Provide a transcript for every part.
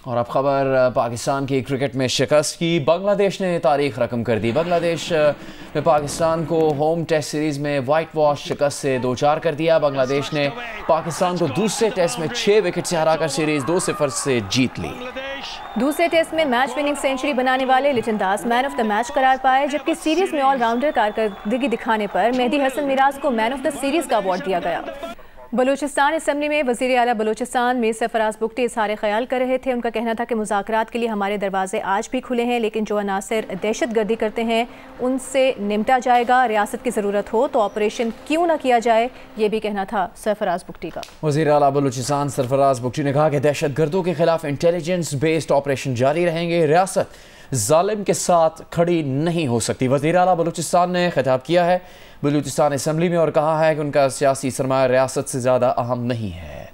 और अब खबर पाकिस्तान की क्रिकेट में शिकस्त की। बांग्लादेश ने तारीख रकम कर दी। बांग्लादेश में पाकिस्तान को होम टेस्ट सीरीज में वाइट वॉश शिकस्त से 2-4 कर दिया। बांग्लादेश ने पाकिस्तान को दूसरे टेस्ट में 6 विकेट से हराकर सीरीज 2-0 से जीत ली। दूसरे टेस्ट में मैच विनिंग सेंचुरी बनाने वाले लिटन दास मैन ऑफ द मैच करार पाए, जबकि सीरीज में ऑलराउंडर कारकर्दगी दिखाने पर मेहदी हसन मिराज को मैन ऑफ द सीरीज का अवार्ड दिया गया। बलूचिस्तान असम्बली में वज़ीर आला बलूचिस्तान मीर सरफराज बुगटी इज़हार ख्याल कर रहे थे। उनका कहना था कि मुज़ाकरात के लिए हमारे दरवाजे आज भी खुले हैं, लेकिन जो अनासिर दहशतगर्दी करते हैं उनसे निपटा जाएगा। रियासत की ज़रूरत हो तो ऑपरेशन क्यों ना किया जाए, ये भी कहना था सरफराज बुगटी का। वज़ीर आला बलूचिस्तान सरफराज बुगटी ने कहा कि दहशतगर्दों के खिलाफ इंटेलिजेंस बेस्ड ऑपरेशन जारी रहेंगे। रियासत जालिम के साथ खड़ी नहीं हो सकती। वज़ीर आला बलूचिस्तान ने खिताब किया है बलूचिस्तान असम्बली में और कहा है कि उनका सियासी सरमाया रियासत से ज़्यादा अहम नहीं है।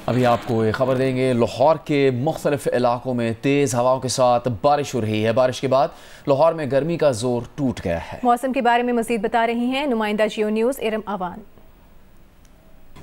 अभी आपको एक खबर देंगे। लाहौर के मुख्तलिफ इलाकों में तेज़ हवाओं के साथ बारिश हो रही है। बारिश के बाद लाहौर में गर्मी का जोर टूट गया है। मौसम के बारे में मज़ीद बता रही हैं नुमाइंदा जियो न्यूज़ इरम आवान।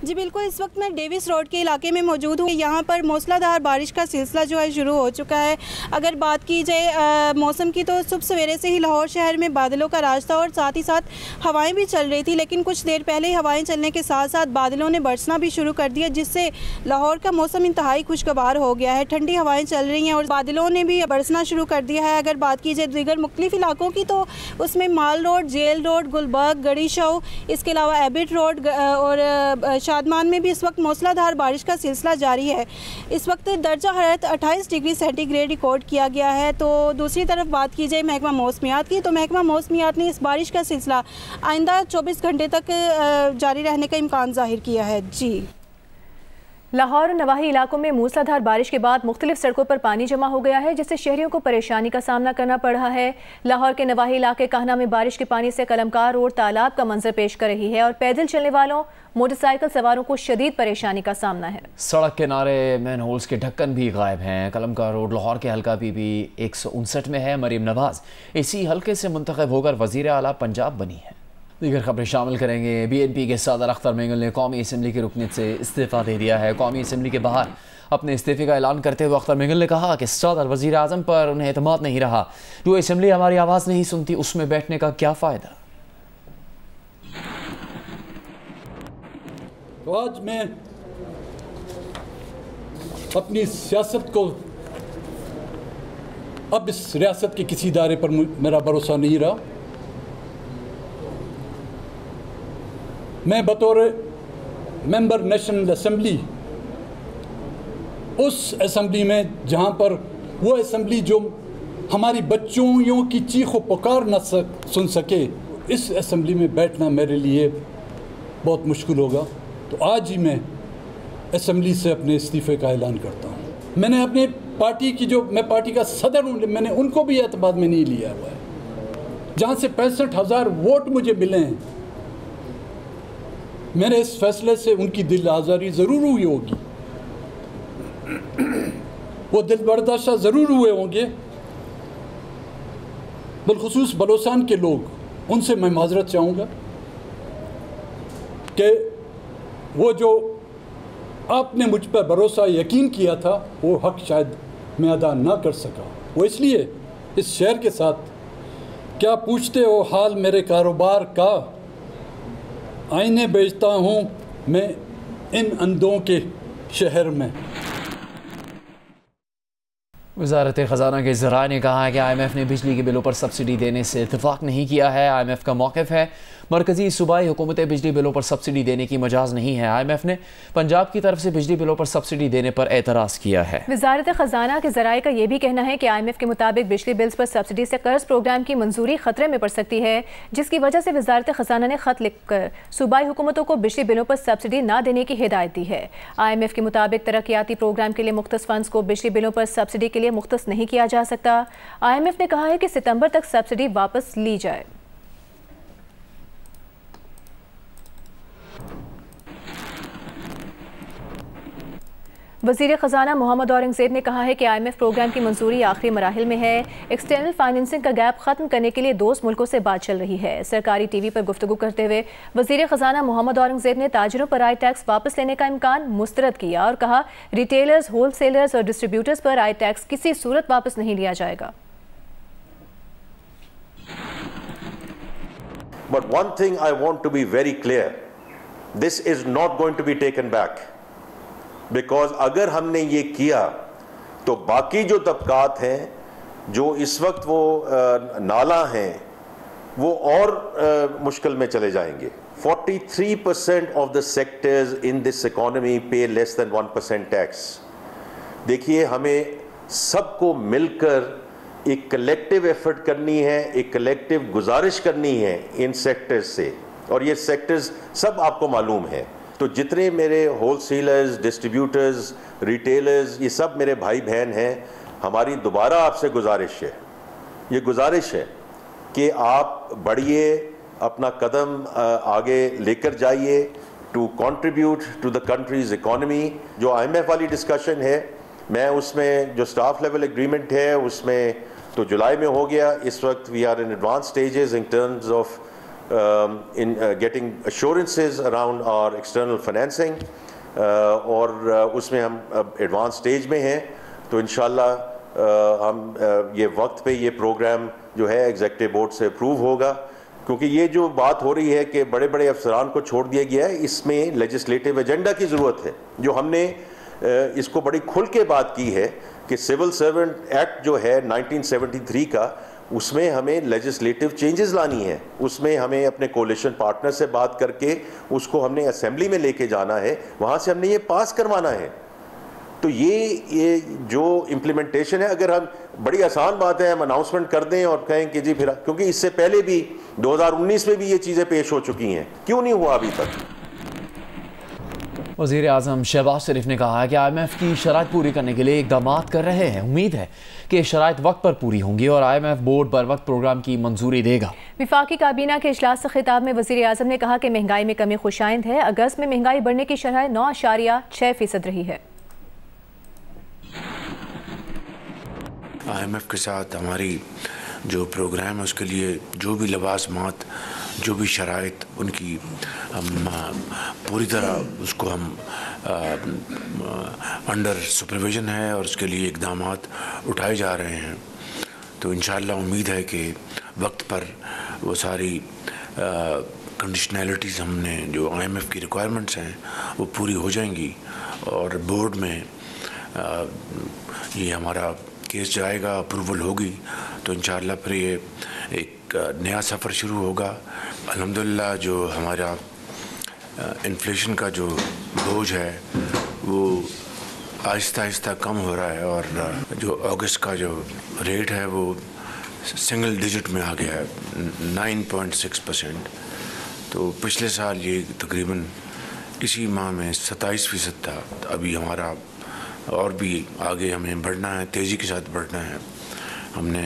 जी बिल्कुल, इस वक्त मैं डेविस रोड के इलाके में मौजूद हूँ। यहाँ पर मूसलाधार बारिश का सिलसिला जो है शुरू हो चुका है। अगर बात की जाए मौसम की तो सुबह सवेरे से ही लाहौर शहर में बादलों का राज था और साथ ही साथ हवाएं भी चल रही थी, लेकिन कुछ देर पहले ही हवाएं चलने के साथ साथ बादलों ने बरसना भी शुरू कर दिया, जिससे लाहौर का मौसम इंतहाई खुशगवार हो गया है। ठंडी हवाएँ चल रही हैं और बादलों ने भी बरसना शुरू कर दिया है। अगर बात की जाए दीगर मुख्तलिफ इलाकों की तो उसमें माल रोड, जेल रोड, गुलबर्ग, गड़ी शाह, इसके अलावा एबिट रोड और शादमान में भी इस वक्त मूसलाधार बारिश का सिलसिला जारी है। इस वक्त दर्जा हरारत 28 डिग्री सेंटीग्रेड रिकॉर्ड किया गया है। तो दूसरी तरफ बात की जाए महकमा मौसमियात की तो महकमा मौसमियात ने इस बारिश का सिलसिला आइंदा 24 घंटे तक जारी रहने का इम्कान जाहिर किया है। जी, लाहौर और नवाही इलाकों में मूसलाधार बारिश के बाद मुख्तलिफ सड़कों पर पानी जमा हो गया है, जिससे शहरियों को परेशानी का सामना करना पड़ रहा है। लाहौर के नवाही इलाके कहना में बारिश के पानी से कलमकार रोड तालाब का मंजर पेश कर रही है और पैदल चलने वालों, मोटरसाइकिल सवारों को शदीद परेशानी का सामना है। सड़क किनारे मैन होल्स के ढक्कन भी गायब हैं। कलमकार रोड लाहौर के हल्का पीपी 159 में है। मरीम नवाज इसी हल्के से मुंतखब होकर वज़ीर आला पंजाब बनी है। दीगर खबरें शामिल करेंगे। BNP के सदर अख्तर मेंगल ने कौमी असम्बली की रुकनीत से इस्तीफ़ा दे दिया है। कौमी असम्बली के बाहर अपने इस्तीफ़े का ऐलान करते हुए अख्तर मेंगल ने कहा कि सदर वज़ीर आज़म पर उन्हें एतमाद नहीं रहा। जो असम्बली हमारी आवाज़ नहीं सुनती उसमें बैठने का क्या फ़ायदा। तो आज मैं अपनी सियासत को अब इस रियासत के किसी इदारे पर मेरा भरोसा नहीं रहा। मैं बतौर मेंबर नेशनल असम्बली उस असम्बली में जहाँ पर वो असम्बली जो हमारी बच्चों की चीख व पुकार न सुन सके, इस असम्बली में बैठना मेरे लिए बहुत मुश्किल होगा। तो आज ही मैं असम्बली से अपने इस्तीफ़े का ऐलान करता हूँ। मैंने अपने पार्टी की जो मैं पार्टी का सदर हूँ, मैंने उनको भी एतमाद में नहीं लिया हुआ है। जहाँ से 65,000 वोट मुझे मिले हैं, मेरे इस फैसले से उनकी दिल आज़ारी ज़रूर हुई होगी, वो दिल बर्दाश्त ज़रूर हुए होंगे। बिलखुसूस बलोचान के लोग, उनसे मैं माजरत चाहूँगा कि वो जो आपने मुझ पर भरोसा यकीन किया था, वो हक़ शायद मैं अदा ना कर सका। वो इसलिए इस शहर के साथ, क्या पूछते हो हाल मेरे कारोबार का, आईने बेचता हूँ मैं इन अंधों के शहर में। वज़ारत ख़ज़ाना के ज़राए ने कहा है कि IMF ने बिजली के बिलों पर सब्सिडी देने से इत्तेफाक नहीं किया है। IMF का मौक़िफ़ है मरकज़ी सूबाई हुकूमतें बिजली बिलों पर सब्सिडी देने की मजाज नहीं है। IMF ने पंजाब की तरफ से बिजली बिलों पर सब्सिडी देने पर एतराज़ किया है। वज़ारत ख़ज़ाना के ज़राए का यह भी कहना है कि IMF के मुताबिक बिजली बिल्स पर सब्सिडी से कर्ज प्रोग्राम की मंजूरी ख़तरे में पड़ सकती है, जिसकी वजह से वज़ारत ख़ज़ाना ने ख़त लिखकर सूबाई हुकूमतों को बिजली बिलों पर सब्सिडी न देने की हिदायत दी है। IMF के मुताबिक तरक्याती प्रोग्राम के लिए मुख्तस फंड्स को बिजली बिलों पर सब्सिडी के लिए मुख्तस नहीं किया जा सकता। IMF ने कहा है कि सितंबर तक सब्सिडी वापस ली जाए। वज़ीर ख़जाना मोहम्मद औरंगज़ेब ने कहा है कि IMF प्रोग्राम की मंजूरी आखिरी मराहिल में है। एक्सटर्नल फाइनेंसिंग का गैप ख़त्म करने के लिए दोस्त मुल्कों से बात चल रही है। सरकारी TV पर गुफ्तगू करते हुए वज़ीर ख़जाना मोहम्मद औरंगज़ेब ने ताजिरों पर आई टैक्स वापस लेने का इम्कान मुस्तरद किया और कहा, रिटेलर्स, होलसेलर्स और डिस्ट्रीब्यूटर्स पर आई टैक्स किसी सूरत वापस नहीं लिया जाएगा। But one thing I want to be very clear, this is not going to be taken back. Because अगर हमने ये किया तो बाकी जो तबकात हैं जो इस वक्त वो नाला हैं वो और मुश्किल में चले जाएंगे। 43% of the sectors in this economy पे लेस देन 1% टैक्स। देखिए, हमें सबको मिलकर एक कलेक्टिव एफर्ट करनी है, एक कलेक्टिव गुजारिश करनी है इन सेक्टर्स से, और ये सेक्टर्स सब आपको मालूम है। तो जितने मेरे होलसेलर्स, डिस्ट्रीब्यूटर्स, रिटेलर्स, ये सब मेरे भाई बहन हैं। हमारी दोबारा आपसे गुजारिश है, ये गुजारिश है कि आप बढ़िए, अपना कदम आगे लेकर जाइए to contribute to the country's economy. जो IMF वाली डिस्कशन है, मैं उसमें जो स्टाफ लेवल एग्रीमेंट है उसमें तो जुलाई में हो गया। इस वक्त we are in advance stages in terms of in getting assurances around our external financing, और उसमें हम एडवांस स्टेज में हैं। तो इंशाल्लाह हम ये वक्त पे ये प्रोग्राम जो है एग्जीक्यूटिव बोर्ड से अप्रूव होगा, क्योंकि ये जो बात हो रही है कि बड़े बड़े अफसरान को छोड़ दिया गया है, इसमें लेजिस्लेटिव एजेंडा की ज़रूरत है। जो हमने इसको बड़ी खुल के बात की है कि सिविल सर्वेंट एक्ट जो है 1973 का, उसमें हमें लेजिस्लेटिव चेंजेस लानी है। उसमें हमें अपने कोलिशन पार्टनर से बात करके उसको हमने असेंबली में लेके जाना है, वहाँ से हमने ये पास करवाना है। तो ये जो इम्प्लीमेंटेशन है, अगर हम, बड़ी आसान बात है हम अनाउंसमेंट कर दें और कहें कि जी फिर, क्योंकि इससे पहले भी 2019 में भी ये चीज़ें पेश हो चुकी हैं, क्यों नहीं हुआ अभी तक। वज़ीर आज़म शहबाज शरीफ ने कहा है कि IMF की शराइत पूरी करने के लिए इक़दाम कर रहे हैं। उम्मीद है कि शराइत वक्त पर पूरी होंगी और IMF बोर्ड पर वक्त प्रोग्राम की मंजूरी देगा। विफाकी काबीना के इजलास से खिताब में वज़ीर आज़म ने कहा कि महंगाई में कमी खुशाइंद है। अगस्त में महंगाई बढ़ने की शरह 9.6% रही है। IMF के साथ हमारी जो प्रोग्राम है उसके लिए जो भी लवाज़मात, जो भी शराइत उनकी, हम पूरी तरह उसको हम अंडर सुपरविज़न है और उसके लिए इक़दामात उठाए जा रहे हैं। तो इंशाअल्लाह उम्मीद है कि वक्त पर वो सारी कंडीशनैलिटीज़ हमने जो IMF की रिक्वायरमेंट्स हैं वो पूरी हो जाएंगी और बोर्ड में ये हमारा केस जाएगा, अप्रूवल होगी, तो इंशाअल्लाह फिर ये एक नया सफ़र शुरू होगा। अल्हम्दुलिल्लाह जो हमारा इन्फ्लेशन का जो बोझ है वो आहिस्ता आहिस्ता कम हो रहा है और जो अगस्त का जो रेट है वो सिंगल डिजिट में आ गया है, 9.6%। तो पिछले साल ये तकरीबन इसी माह में 27% था। अभी हमारा और भी आगे हमें बढ़ना है, तेज़ी के साथ बढ़ना है। हमने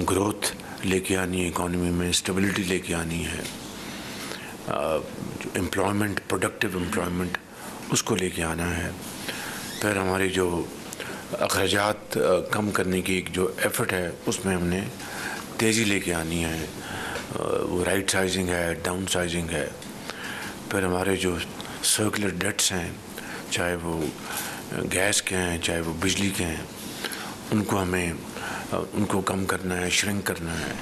ग्रोथ लेके आनी है, इकॉनमी में स्टेबिलिटी लेके आनी है, जो एम्प्लॉयमेंट, प्रोडक्टिव एम्प्लॉयमेंट उसको लेके आना है। फिर हमारे जो अखराजात कम करने की एक जो एफ़र्ट है उसमें हमने तेज़ी लेके आनी है, वो राइट साइजिंग है, डाउन साइजिंग है। फिर हमारे जो सर्कुलर डेट्स हैं, चाहे वो गैस के हैं चाहे वो बिजली के हैं, उनको कम करना है, श्रिंक करना है।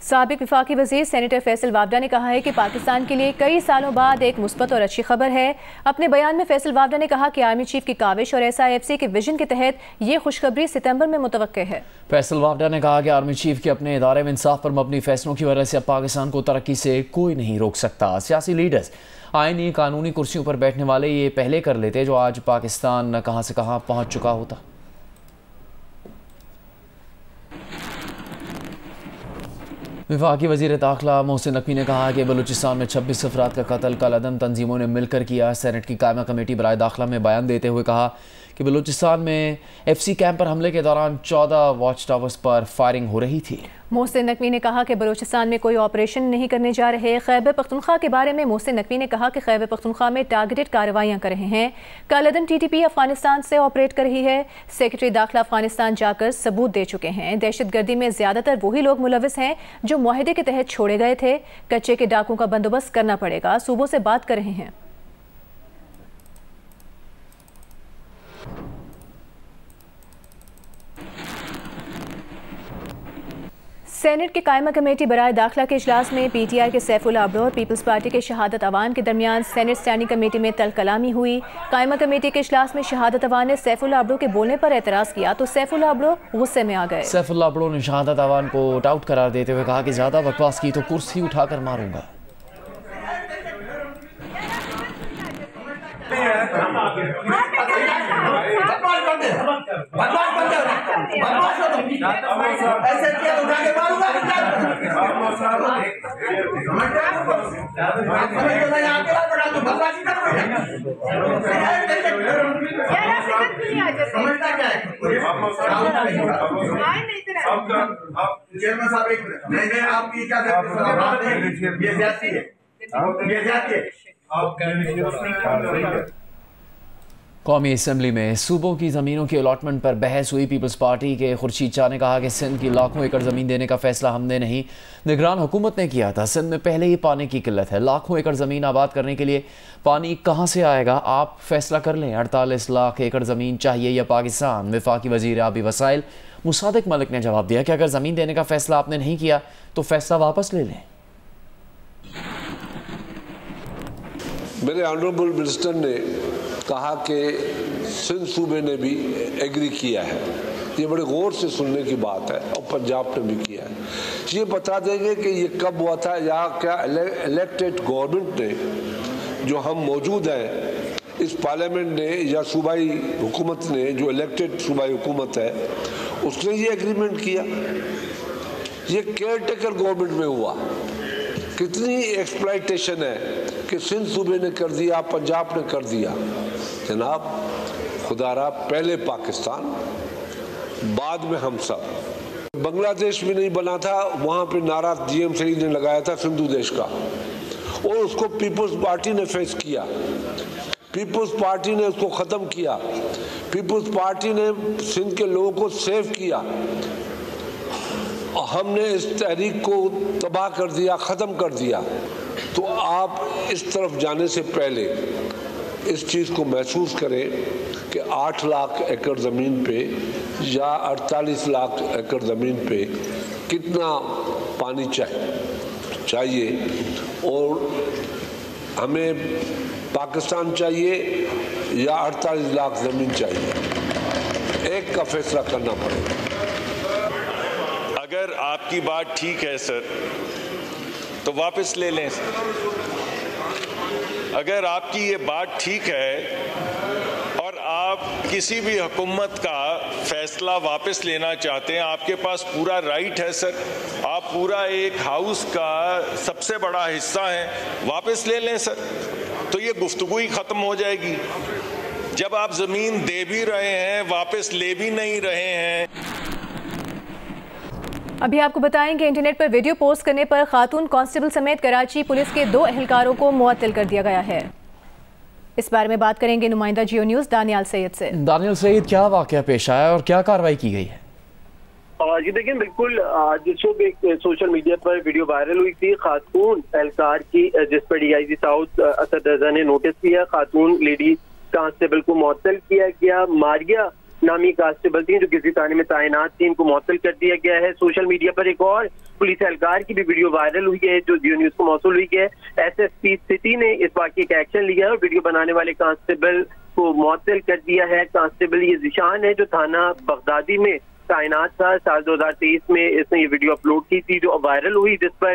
साबिक विफाकी वज़ीर सेनेटर फैसल वावडा ने कहा है कि पाकिस्तान के लिए कई सालों बाद एक मुस्बत और अच्छी खबर है। अपने बयान में फैसल वावडा ने कहा कि आर्मी चीफ की काविश और SIFC के विजन के तहत ये खुशखबरी सितंबर में मुतवक्के है। फैसल वावडा ने कहा कि आर्मी चीफ के अपने इदारे में इंसाफ पर मबनी फैसलों की वजह से अब पाकिस्तान को तरक्की से कोई नहीं रोक सकता। सियासी लीडर्स आईनी कानूनी कुर्सियों पर बैठने वाले ये पहले कर लेते जो आज पाकिस्तान कहाँ से कहाँ पहुँच चुका होता। विफाकी वज़ीर दाखिला मोहसिन नकवी ने कहा कि बलूचिस्तान में 26 अफराद का कत्ल कल अदम तंजीमों ने मिलकर किया। सेनेट की कायमा कमेटी बराए दाखिला में बयान देते हुए कहा कि बलूचिस्तान में FC कैंप पर हमले के दौरान 14 वॉच टावर्स पर फायरिंग हो रही थी। मोहसिन नकवी ने कहा कि बलूचिस्तान में कोई ऑपरेशन नहीं करने जा रहे। खैबर पख्तूनख्वा के बारे में मोहसिन नकवी ने कहा कि खैबर पख्तूनख्वा में टारगेटेड कार्रवाइयाँ कर रहे हैं। कालअदम TTP अफगानिस्तान से ऑपरेट कर रही है। सेक्रेटरी दाखिला अफगानिस्तान जाकर सबूत दे चुके हैं। दहशतगर्दी में ज़्यादातर वही लोग मुलविस हैं जो मुआहदे के तहत छोड़े गए थे। कच्चे के डाकों का बंदोबस्त करना पड़ेगा। सूबों से बात कर रहे हैं। सेनेट की कायमा कमेटी बराए दाखिला के इजलास में PTI के सैफुल्लाह अब्रो और पीपल्स पार्टी के शहादत अवान के दरमियान सेनेट स्टैंडिंग कमेटी में तल कलामी हुई। कायमा कमेटी के इजलास में शहादत अवान ने सैफुल्लाह अब्रो के बोलने पर एतराज़ किया तो सैफुल्लाह अब्रो गुस्से में आ गए। सैफुल्लाह अब्रो ने शहादत अवान को आउट करार देते हुए कहा कि ज़्यादा बकवास की तो कुर्सी उठाकर मारूंगा। कौमी असम्बली में सूबों की ज़मीनों की अलॉटमेंट पर बहस हुई। पीपल्स पार्टी के खुर्शीद शाह ने कहा कि सिंध की लाखों एकड़ ज़मीन देने का फैसला हमने नहीं, निगरान हुकूमत ने किया था। सिंध में पहले ही पानी की किल्लत है, लाखों एकड़ ज़मीन आबाद करने के लिए पानी कहाँ से आएगा, आप फैसला कर लें। 48 लाख एकड़ ज़मीन चाहिए या पाकिस्तान। वफाकी वज़ीर आबी वसाइल मुसादिक मलिक ने जवाब दिया कि अगर ज़मीन देने का फैसला आपने नहीं किया तो फैसला वापस ले लें। मेरे ऑनरेबल मिनिस्टर ने कहा कि सिंध सूबे ने भी एग्री किया है। ये बड़े गौर से सुनने की बात है और पंजाब ने भी किया है। ये बता देंगे कि ये कब हुआ था या क्या इलेक्टेड गवर्नमेंट ने जो हम मौजूद हैं इस पार्लियामेंट ने या सूबाई हुकूमत ने जो इलेक्टेड सूबाई हुकूमत है उसने ये एग्रीमेंट किया। ये केयर टेकर गवर्नमेंट में हुआ। कितनी एक्सप्लॉयटेशन है कि सिंध सूबे ने कर दिया, पंजाब ने कर दिया। जनाब खुदारा पहले पाकिस्तान बाद में हम सब। बांग्लादेश भी नहीं बना था, वहाँ पे नारा GM सईद ने लगाया था सिंधु देश का और उसको पीपल्स पार्टी ने फेस किया। पीपल्स पार्टी ने उसको ख़त्म किया। पीपल्स पार्टी ने सिंध के लोगों को सेव किया। हमने इस तहरीक को तबाह कर दिया, ख़त्म कर दिया। तो आप इस तरफ जाने से पहले इस चीज़ को महसूस करें कि 8 लाख एकड़ ज़मीन पे या 48 लाख एकड़ ज़मीन पे कितना पानी चाहिए और हमें पाकिस्तान चाहिए या 48 लाख ज़मीन चाहिए। एक का फैसला करना पड़ेगा। अगर आपकी बात ठीक है सर तो वापस ले लें। अगर आपकी ये बात ठीक है और आप किसी भी हुकूमत का फैसला वापस लेना चाहते हैं, आपके पास पूरा राइट है सर। आप पूरा एक हाउस का सबसे बड़ा हिस्सा हैं, वापस ले लें सर। तो ये गुफ्तगू ही ख़त्म हो जाएगी। जब आप ज़मीन दे भी रहे हैं, वापस ले भी नहीं रहे हैं। अभी आपको बताएंगे इंटरनेट पर वीडियो पोस्ट करने पर खातून कांस्टेबल समेत कराची पुलिस के 2 एहलकारों को मुअत्तल कर दिया गया है। इस बारे में बात करेंगे नुमाइंदा जियो न्यूज़ दानियाल सैयद से। दानियाल सैयद, क्या वाकया पेश आया और क्या कार्रवाई की गई है? जी देखिए, बिल्कुल आज सुबह एक सोशल मीडिया पर वीडियो वायरल हुई थी खातून एहलकार की, जिस पर DIG साउथ असद रजा ने नोटिस किया। खातून लेडी कांस्टेबल को मुअत्तल किया गया। मारिया नामी कांस्टेबल थी जो किसी थाने में तैनात थी, इनको मुअत्तल कर दिया गया है। सोशल मीडिया पर एक और पुलिस एहलकार की भी वीडियो वायरल हुई है जो जियो न्यूज़ को मौसूल हुई है। SSP सिटी ने इस वाक़े का एक्शन लिया है और वीडियो बनाने वाले कांस्टेबल को मुअत्तल कर दिया है। कांस्टेबल ये ज़िशान है जो थाना बगदादी में तैनात था। साल 2023 में इसने ये वीडियो अपलोड की थी जो वायरल हुई, जिस पर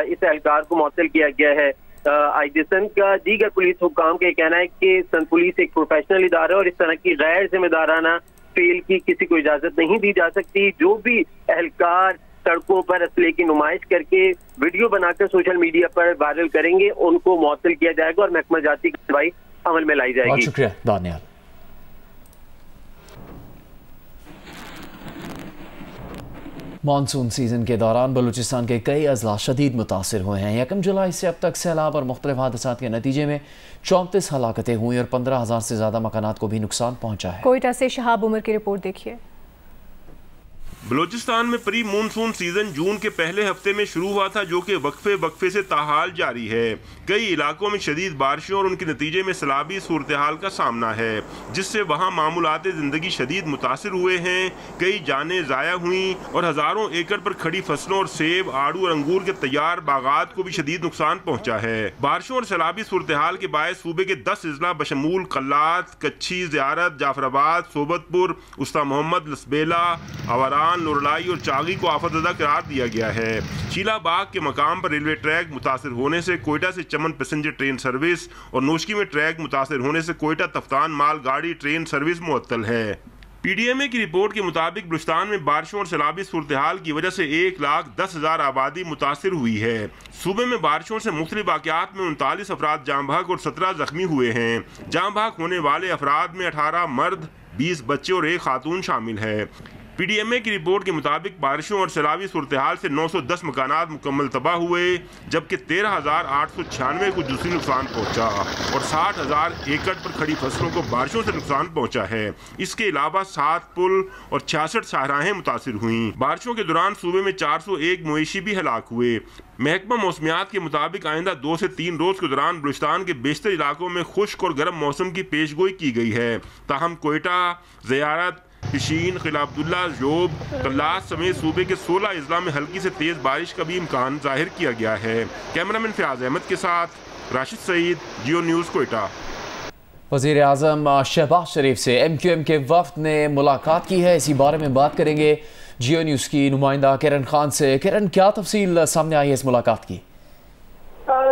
इस एहलकार को मुअत्तल किया गया है। IJ संध का दीगर पुलिस हुक्काम का कहना है कि संध पुलिस एक प्रोफेशनल इदारा और इस तरह की गैर जिम्मेदाराना फेल की किसी को इजाजत नहीं दी जा सकती। जो भी एहलकार सड़कों पर असले की नुमाइश करके वीडियो बनाकर सोशल मीडिया पर वायरल करेंगे उनको मुअत्तल किया जाएगा और महकमा जाती कार्रवाई अमल में लाई जाएगी। शुक्रिया दानियाल। मानसून सीजन के दौरान बलूचिस्तान के कई अजला शदीद मुतासर हुए हैं। 1 जुलाई से अब तक सैलाब और मुख्तलिफ हादसात के नतीजे में 34 हलाकतें हुई और 15,000 से ज़्यादा मकानात को भी नुकसान पहुंचा है। कोयटा से शहाब उमर की रिपोर्ट देखिए। बलूचिस्तान में प्री मानसून सीजन जून के पहले हफ्ते में शुरू हुआ था, जो कि वक्फे से ताहाल जारी है। कई इलाकों में शदीद बारिशों और उनके नतीजे में सैलाबी सूरत हाल का सामना है, जिससे वहाँ मामूलात ज़िंदगी शदीद मुतासर हुए हैं। कई जानें ज़ाया हुई और हज़ारों एकड़ पर खड़ी फसलों और सेब, आड़ू और अंगूर के तैयार बागात को भी शदीद नुकसान पहुँचा है। बारिशों और सैलाबी सूरत हाल के बायस सूबे के 10 अजला बशमूल कल्लात, कच्छी, ज़ियारत, जाफराबाद, सोबतपुर, उस्ता मोहम्मद, लसबेला, अवरान, लोरलाई और चागी को आफतज़दा करार दिया गया है। शीलाबाग के मकाम पर रेलवे ट्रैक मुतासर होने से कोयटा से चमन पैसेंजर ट्रेन सर्विस और नोशकी में ट्रैक मुतासर होने से कोयटा तफ्तान माल गाड़ी ट्रेन सर्विस मुअत्तल है। PDMA की रिपोर्ट के मुताबिक बलूचिस्तान में बारिशों और सैलाबी सूरत हाल की वजह से 1,10,000 आबादी मुतासर हुई है। सूबे में बारिशों से मुख्तलिफ वाक़यात में 39 अफराद जाँ बहक और 17 जख्मी हुए हैं। जाँ बहक होने वाले अफराद में 18 मर्द, 20 बच्चे और 1 खातून शामिल है। PDMA की रिपोर्ट के मुताबिक बारिशों और सैलाबी सूरत हाल से 910 मकानात मुकम्मल तबाह हुए, जबकि 13,896 को दूसरी नुकसान पहुंचा और 60,000 एकड़ पर खड़ी फसलों को बारिशों से नुकसान पहुंचा है। इसके अलावा 7 पुल और 66 शाहराहें मुतासिर हुई। बारिशों के दौरान सूबे में 401 मवेशी भी हलाक हुए। महकमा मौसमियात के मुताबिक आइंदा 2 से 3 रोज़ के दौरान बलूचिस्तान के बेशतर इलाकों में खुश्क और गर्म मौसम की पेशगोई की गई है। ताहम कोयटा, ज़ियारत, पिशीन, किला अब्दुल्ला, जोब, कल्लात समेत सूबे के 16 अजला में हल्की से तेज़ बारिश का भी इम्कान जाहिर किया गया है। कैमरामैन फयाज अहमद के साथ राशिद सईद, जियो न्यूज़ कोयटा। वज़ीर आज़म शहबाज शरीफ से MQM के वफ़द ने मुलाकात की है। इसी बारे में बात करेंगे जियो न्यूज़ की नुमाइंदा किरण खान से। किरण, क्या तफसील सामने आई है इस मुलाकात की?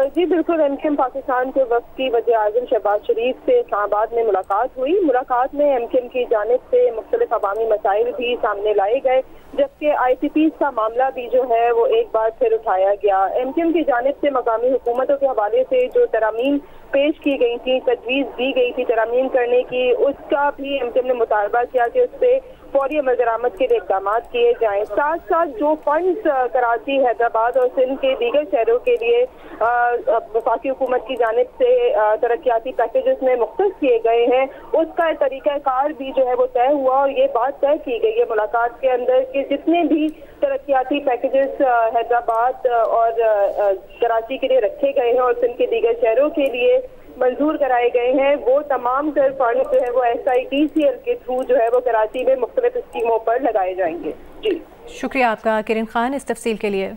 जी बिल्कुल, MQM पाकिस्तान के वक्त की वज़ीर आज़म शहबाज शरीफ से इस्लामाबाद में मुलाकात हुई। मुलाकात में MQM की जानिब से मुख्तलिफ अवामी मसाइल भी सामने लाए गए, जबकि ICPs का मामला भी जो है वो एक बार फिर उठाया गया। MQM की जानिब से मकामी हुकूमतों के हवाले से जो तरामीम पेश की गई थी, तजवीज़ दी गई थी तरामीम करने की, उसका भी MQM ने मुतालबा किया कि उस पर फौरी अमल दरामद के लिए इक़दाम किए जाएँ। साथ साथ जो फंड्स कराची, हैदराबाद और सिंध के दीगर शहरों के लिए वफाकी हुकूमत की जानिब से तरक्याती पैकेजेस में मुख्तस किए गए हैं, उसका तरीक़ाकार भी जो है वो तय हुआ और ये बात तय की गई है मुलाकात के अंदर कि जितने भी तरक्याती पैकेजेस हैदराबाद और कराची के लिए रखे गए हैं और सिंध के दीगर शहरों के लिए मंजूर कराए गए हैं, वो तमाम तर फंड जो है वो SITCL के थ्रू जो है वो कराची में मुख्तलिफ स्कीमों पर लगाए जाएंगे। जी शुक्रिया आपका किरण खान इस तफसील के लिए।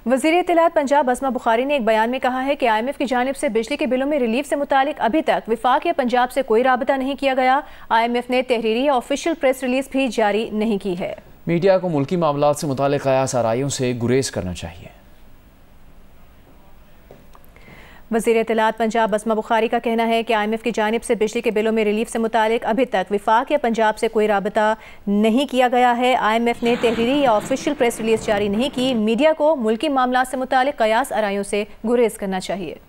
वज़ीर इत्तलात पंजाब अस्मा बुखारी ने एक बयान में कहा है कि IMF की जानिब से बिजली के बिलों में रिलीफ से मुतालिक अभी तक विफाक या पंजाब से कोई राबता नहीं किया गया। IMF ने तहरीरी या ऑफिशियल प्रेस रिलीज भी जारी नहीं की है। मीडिया को मुल्की मामलात से मुतालिक कयास आराइयों से गुरेज करना चाहिए। वज़ीर इत्तलात पंजाब अस्मा बुखारी का कहना है कि IMF की जानिब से बिजली के बिलों में रिलीफ से मुतालिक अभी तक विफाक या पंजाब से कोई राबता नहीं किया गया है। IMF ने तहरीरी या ऑफिशियल प्रेस रिलीज जारी नहीं की। मीडिया को मुल्की मामलात से मुतालिक कयास आराइयों से गुरेज करना चाहिए।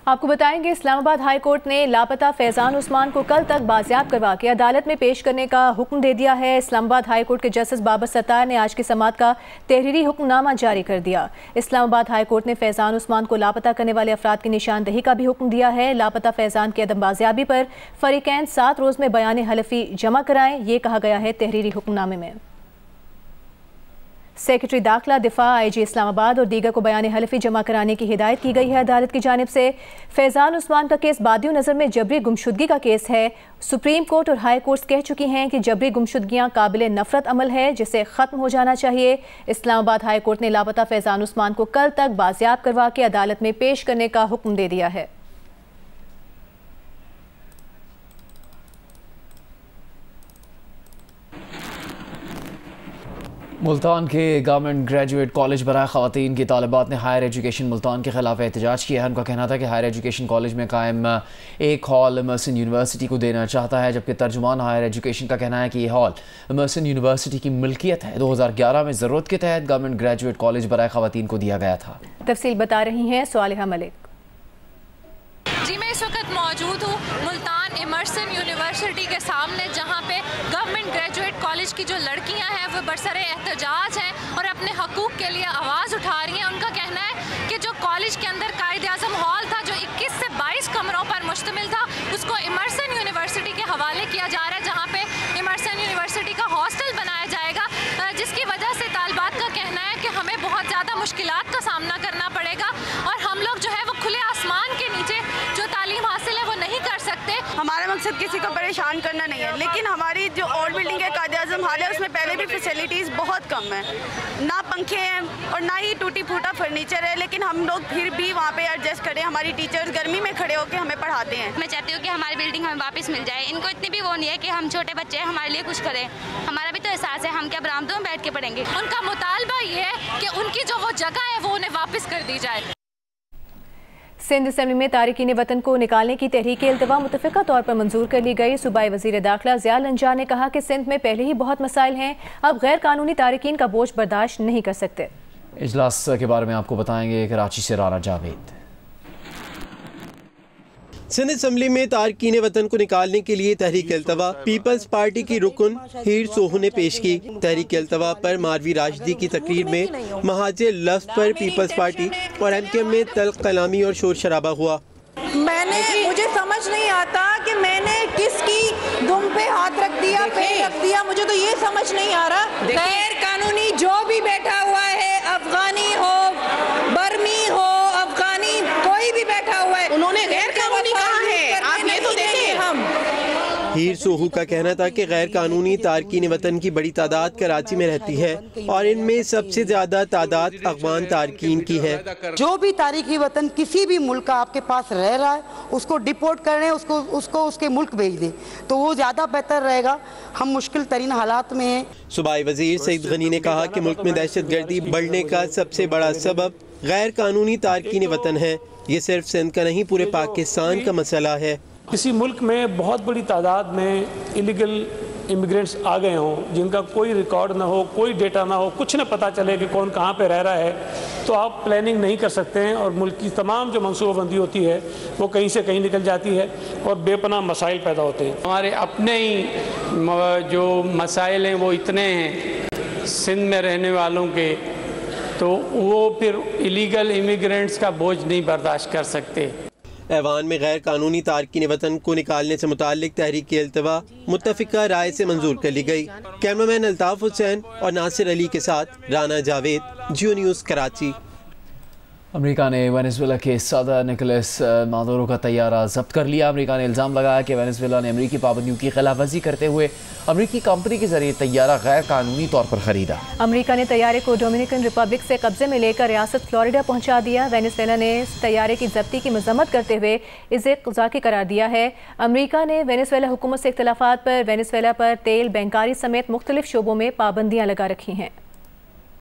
आपको बताएंगे, इस्लामाबाद हाई कोर्ट ने लापता फैज़ान उस्मान को कल तक बाजियाब करवा के अदालत में पेश करने का हुक्म दे दिया है। इस्लामाबाद हाई कोर्ट के जस्टिस बाबर सत्तार ने आज की समाअत का तहरीरी हुक्मनामा जारी कर दिया। इस्लामाबाद हाई कोर्ट ने फैज़ान उस्मान को लापता करने वाले अफराद की निशानदही का भी हुक्म दिया है। लापता फैज़ान की अदम बाजियाबी पर फरीकैन 7 रोज़ में बयान हलफी जमा कराएं, ये कहा गया है तहरीरी हुक्मनामे में। सेक्रेटरी दाखिला, दिफा, IG इस्लामाबाद और दीगर को बयान हलफी जमा कराने की हिदायत की गई है अदालत की जानिब से। फैज़ान उस्मान का केस बादियों नज़र में जबरी गुमशुदगी का केस है। सुप्रीम कोर्ट और हाई कोर्ट कह चुकी हैं कि जबरी गुमशुदगियाँ काबिल नफरत अमल है, जिसे ख़त्म हो जाना चाहिए। इस्लामाबाद हाई कोर्ट ने लापता फैज़ान उस्मान को कल तक बाजियाब करवा के अदालत में पेश करने का हुक्म दे दिया है। मुल्तान के गवर्नमेंट ग्रेजुएट कॉलेज बराए ख़वातीन की तालिबात ने हायर एजुकेशन मुल्तान के ख़िलाफ़ एहतजाज किया है। उनका कहना था कि हायर एजुकेशन कॉलेज में कायम एक हॉल इमर्सन यूनिवर्सिटी को देना चाहता है, जबकि तर्जुमान हायर एजुकेशन का कहना है कि ये हॉल इमर्सन यूनिवर्सिटी की मिल्कियत है। 2011 में ज़रूरत के तहत गवर्नमेंट ग्रेजुएट कॉलेज बराए ख़वातीन को दिया गया था। तफसील बता रही हैं सालिहा मलिक। जी मैं इस वक्त मौजूद हूँ मुल्तान इमर्सन यूनिवर्सिटी के सामने, जहाँ पे गवर्नमेंट ग्रेजुएट कॉलेज की जो लड़कियाँ हैं वो बरसरे एहतजाज हैं और अपने हकूक़ के लिए आवाज़ उठा रही हैं। उनका कहना है कि जो कॉलेज के अंदर कायद-ए-आज़म हॉल था जो 21 से 22 कमरों पर मुश्तमिल था, उसको इमर्सन यूनिवर्सिटी के हवाले किया जा रहा है, जहाँ पे इमर्सन यूनिवर्सिटी का हॉस्टल बनाया जाएगा, जिसकी वजह से तालिबात का कहना है कि हमें बहुत ज़्यादा मुश्किलात का सामना करना पड़ेगा और हम लोग जो है वो खुले आसमान के नीचे जो तालीम हासिल है वो नहीं कर सकते। हमारा मकसद किसी को परेशान करना नहीं है, लेकिन हमारी जो ओल्ड बिल्डिंग है कायद-ए-आज़म हॉल है उसमें पहले भी फैसिलिटीज़ बहुत कम है, ना पंखे हैं और ना ही टूटी फूटा फर्नीचर है, लेकिन हम लोग फिर भी वहाँ पे एडजस्ट करें। हमारी टीचर्स गर्मी में खड़े होकर हमें पढ़ाते हैं। मैं चाहती हूँ कि हमारी बिल्डिंग हमें वापस मिल जाए। इनको इतनी भी वो नहीं है कि हम छोटे बच्चे हैं हमारे लिए कुछ करें, हमारा भी तो एहसास है, हम क्या बरामदों में बैठ के पढ़ेंगे। उनका मुतालबा ये है कि उनकी जो वो जगह है वो उन्हें वापस कर दी जाए। सिंध असम्बली में तारिकीन वतन को निकालने की तहरीक इल्तवा मुतफ़िक़ा तौर पर मंजूर कर ली गई। सूबाई वज़ीर दाखिला ज़िया लंजा ने कहा कि सिंध में पहले ही बहुत मसाइल हैं, अब गैर कानूनी तारिकीन का बोझ बर्दाश्त नहीं कर सकते। इजलास के बारे में आपको बताएंगे कराची से राना जावेद। सिंध असम्बली में तारकीन वतन को निकालने के लिए तहरीक इल्तवा पीपल्स पार्टी की रुकन हीर सोहू ने पेश की। तहरीक इल्तवा पर मारवी राशिदी की तकरीर में महाजिर लफ्ज़ पर पीपल्स पार्टी और MKM में तल्ख कलामी और शोर शराबा हुआ। मुझे समझ नहीं आता कि मैंने किसकी दुम पे हाथ रख दिया, पैर रख दिया, मुझे तो ये समझ नहीं आ रहा। गैर कानूनी जो भी बैठा हुआ है, अफगानी हो, बर्मी हो, अफगानी कोई भी बैठा हुआ है, उन्होंने गैर कानूनी कहा है, आप ये तो देखें। हम हीर सोहू का कहना था कि गैर कानूनी तारकीन वतन की बड़ी तादाद कराची में रहती है और इनमें सबसे ज्यादा तादाद अफगान तारकीन की है। जो भी तारीखी वतन किसी भी मुल्क का आपके पास रह रहा है उसको डिपोर्ट कर रहे हैं, उसको उसके मुल्क भेज दें तो वो ज्यादा बेहतर रहेगा। हम मुश्किल तरीन हालात में हैं। सूबाई वजीर सईद गनी ने कहा कि मुल्क में दहशत गर्दी बढ़ने का सबसे बड़ा सबब गैर कानूनी तारकीन वतन है। ये सिर्फ सिंध का नहीं पूरे पाकिस्तान का मसला है। किसी मुल्क में बहुत बड़ी तादाद में इलीगल इमिग्रेंट्स आ गए हों जिनका कोई रिकॉर्ड ना हो, कोई डेटा ना हो, कुछ न पता चले कि कौन कहाँ पे रह रहा है, तो आप प्लानिंग नहीं कर सकते हैं और मुल्क की तमाम जो मनसूबाबंदी होती है वो कहीं से कहीं निकल जाती है और बेपनाह मसाइल पैदा होते हैं। हमारे अपने ही जो मसाइल हैं वो इतने हैं सिंध में रहने वालों के, तो वो फिर इलीगल इमिग्रेंट्स का बोझ नहीं बर्दाश्त कर सकते। ऐवान में गैर कानूनी तारकीन वतन को निकालने से मुताल्लिक तहरीक इल्तवा मुत्तफ़िक़ा राय से मंजूर कर ली गई। कैमरामैन अल्ताफ़ हुसैन और नासिर अली के साथ राना जावेद, जियो न्यूज़ कराची। अमेरिका ने वेनेजुएला के सदर निकोलस मादुरो का तैयारा जब्त कर लिया। अमेरिका ने इल्ज़ाम लगाया कि वेनेजुएला ने अमेरिकी पाबंदियों की खिलाफवर्जी करते हुए अमेरिकी कंपनी के जरिए तैयारा गैर कानूनी तौर पर खरीदा। अमेरिका ने तैयारे को डोमिनिकन रिपब्लिक से कब्जे में लेकर रियासत फ्लोरिडा पहुंचा दिया। वेनेजुएला ने इस तैयारे की जब्ती की मजम्मत करते हुए इसे क़ज़ाकी करार दिया है। अमेरिका ने वेनेजुएला हुकूमत से इख्तिलाफात पर वेनेजुएला पर तेल, बैंकारी समेत मुख्तलिफ शोबों में पाबंदियाँ लगा रखी हैं।